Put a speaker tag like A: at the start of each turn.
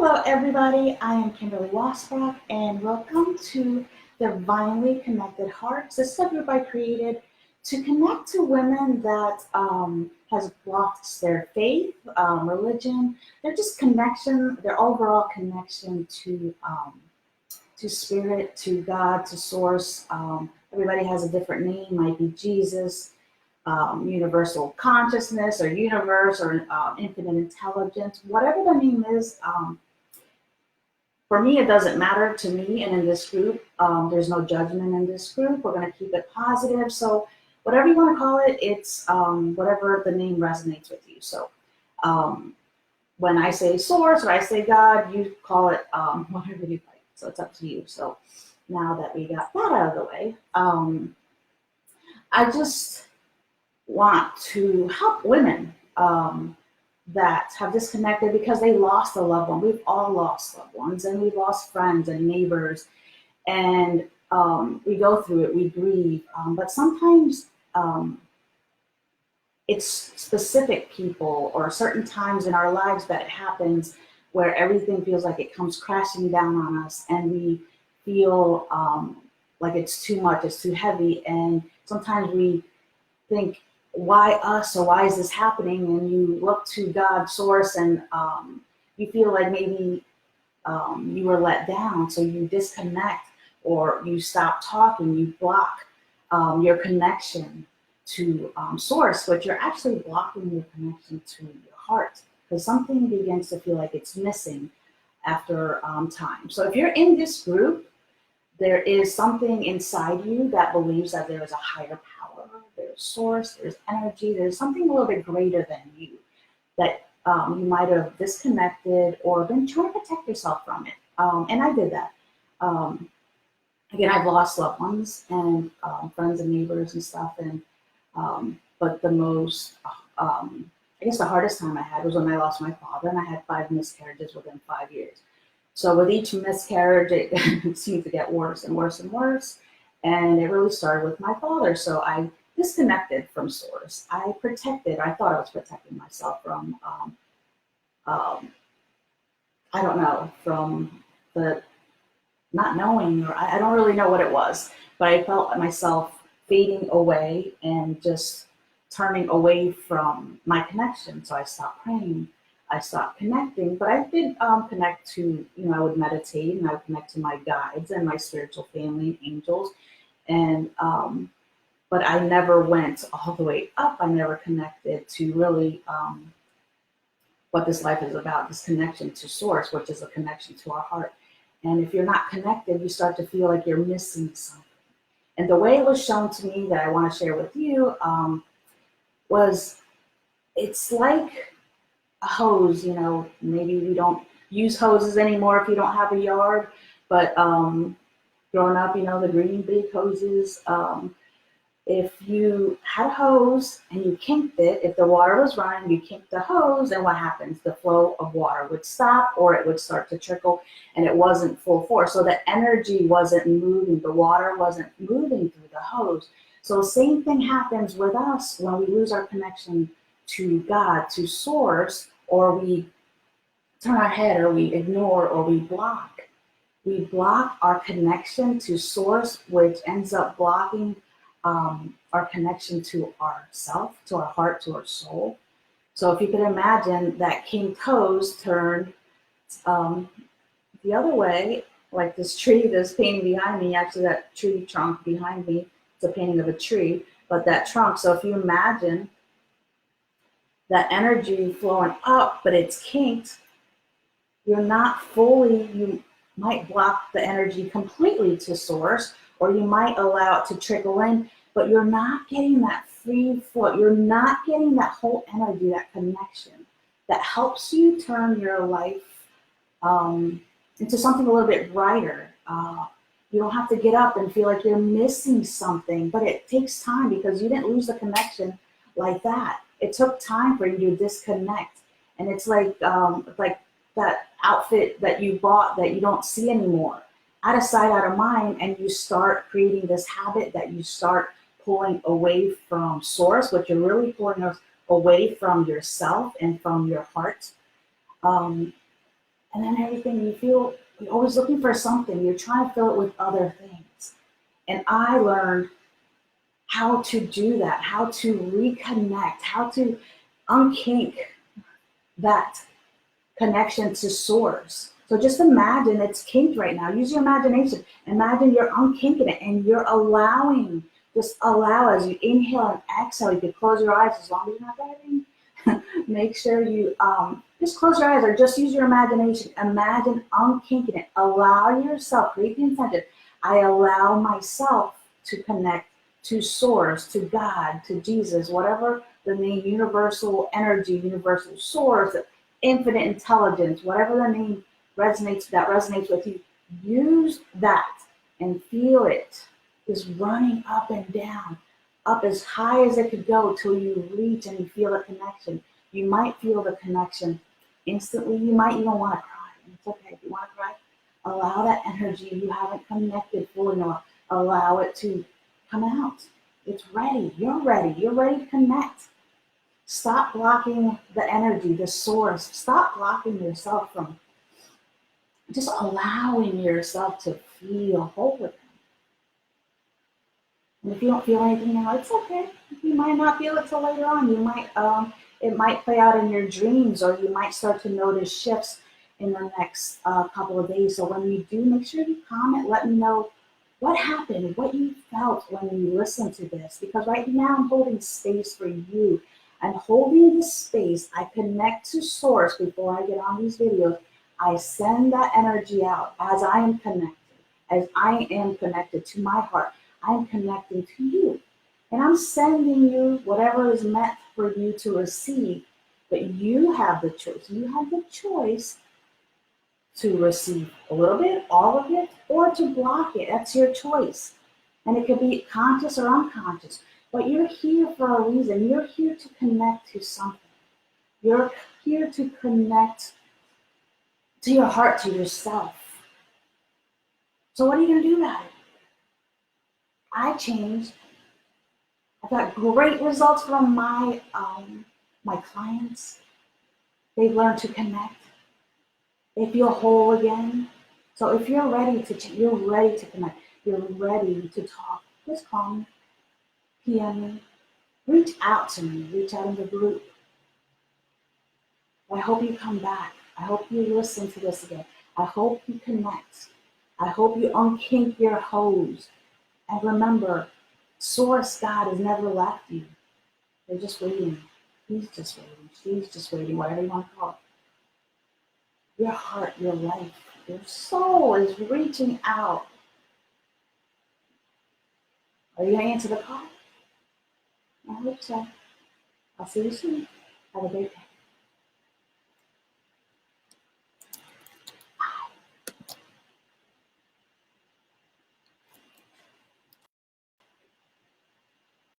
A: Hello, everybody. I am Kymberly Wasbrock, and welcome to Divinely Connected Hearts. This is a group I created to connect to women that has blocked their faith, religion, their just connection, their overall connection to spirit, to God, to source. Everybody has a different name, might be Jesus, universal consciousness or universe or infinite intelligence, whatever the name is. For me, it doesn't matter to me. And in this group, there's no judgment in this group. We're going to keep it positive. So whatever you want to call it, it's whatever the name resonates with you. So when I say source or I say God, you call it whatever you like. So it's up to you. So now that we got that out of the way, I just want to help women that have disconnected because they lost a loved one. We've all lost loved ones, and we've lost friends and neighbors, and we go through it, we grieve, but sometimes it's specific people or certain times in our lives that it happens where everything feels like it comes crashing down on us, and we feel like it's too much, it's too heavy, and sometimes we think, why us, or why is this happening? And you look to God, source, and you feel like maybe you were let down, so you disconnect, or you stop talking, you block your connection to source, but you're actually blocking your connection to your heart, because something begins to feel like it's missing after time. So if you're in this group, there is something inside you that believes that there is a higher power, there's source, there's energy, there's something a little bit greater than you that you might have disconnected or been trying to protect yourself from it. And I did that. Again, I've lost loved ones and friends and neighbors and stuff. And but the most, I guess the hardest time I had was when I lost my father, and I had 5 miscarriages within 5 years. So with each miscarriage, it seemed to get worse and worse and worse. And it really started with my father. So I disconnected from source. I protected, I thought I was protecting myself from, I don't know, from the not knowing, or I don't really know what it was, but I felt myself fading away and just turning away from my connection. So I stopped praying. I stopped connecting, but I did connect to, I would meditate, and I would connect to my guides and my spiritual family, angels, and but I never went all the way up. I never connected to really what this life is about, this connection to source, which is a connection to our heart. And if you're not connected, you start to feel like you're missing something. And the way it was shown to me that I want to share with you was, it's like a hose. Maybe we don't use hoses anymore if you don't have a yard, but growing up, the green big hoses, if you had a hose and you kinked it, if the water was running, you kinked the hose, and what happens? The flow of water would stop, or it would start to trickle, and it wasn't full force. So the energy wasn't moving, the water wasn't moving through the hose. So same thing happens with us when we lose our connection to God, to source, or we turn our head, or we ignore, or we block. We block our connection to source, which ends up blocking our connection to ourself, to our heart, to our soul. So if you could imagine that king toes turned the other way, like this tree, this painting behind me, actually that tree trunk behind me, it's a painting of a tree, but that trunk. So if you imagine that energy flowing up, but it's kinked, you're not fully, you might block the energy completely to source, or you might allow it to trickle in, but you're not getting that free flow. You're not getting that whole energy, that connection that helps you turn your life into something a little bit brighter. You don't have to get up and feel like you're missing something, but it takes time because you didn't lose the connection like that. It took time for you to disconnect. And it's like that outfit that you bought that you don't see anymore. Out of sight, out of mind, and you start creating this habit that you start pulling away from source, but you're really pulling away from yourself and from your heart. And then everything you feel, you're always looking for something. You're trying to fill it with other things. And I learned how to do that, how to reconnect, how to unkink that connection to source. So just imagine it's kinked right now. Use your imagination. Imagine you're unkinking it and you're allowing, just allow as you inhale and exhale. You can close your eyes as long as you're not driving. Make sure you just close your eyes or just use your imagination. Imagine unkinking it. Allow yourself, create the intention. I allow myself to connect to source, to God, to Jesus, whatever the name, universal energy, universal source, infinite intelligence, whatever the name resonates with you. Use that and feel it is running up and down, up as high as it could go till you reach and you feel the connection. You might feel the connection instantly. You might even want to cry. And it's okay if you want to cry. Allow that energy. You haven't connected fully enough. Allow it to come out. It's ready. You're ready. You're ready to connect. Stop blocking the energy, the source. Stop blocking yourself from just allowing yourself to feel whole with them. And if you don't feel anything now, it's okay. You might not feel it till later on. You might, it might play out in your dreams, or you might start to notice shifts in the next couple of days. So when you do, make sure you comment. Let me know what happened, what you felt when you listened to this. Because right now I'm holding space for you. I'm holding this space. I connect to source before I get on these videos. I send that energy out as I am connected, as I am connected to my heart. I'm connecting to you. And I'm sending you whatever is meant for you to receive. But you have the choice. You have the choice to receive a little bit, all of it, or to block it. That's your choice. And it could be conscious or unconscious. But you're here for a reason. You're here to connect to something. You're here to connect to your heart, to yourself. So what are you going to do about it? I changed. I got great results from my clients. They've learned to connect. They feel whole again. So if you're ready to change, you're ready to connect, you're ready to talk, just call me, PM me, reach out to me, reach out in the group. I hope you come back. I hope you listen to this again. I hope you connect. I hope you unkink your hose. And remember, Source God has never left you. They're just waiting. He's just waiting. She's just waiting, whatever you want to call it. Your heart, your life, your soul is reaching out. Are you going to answer the call? I hope so. I'll see you soon. Have a great day.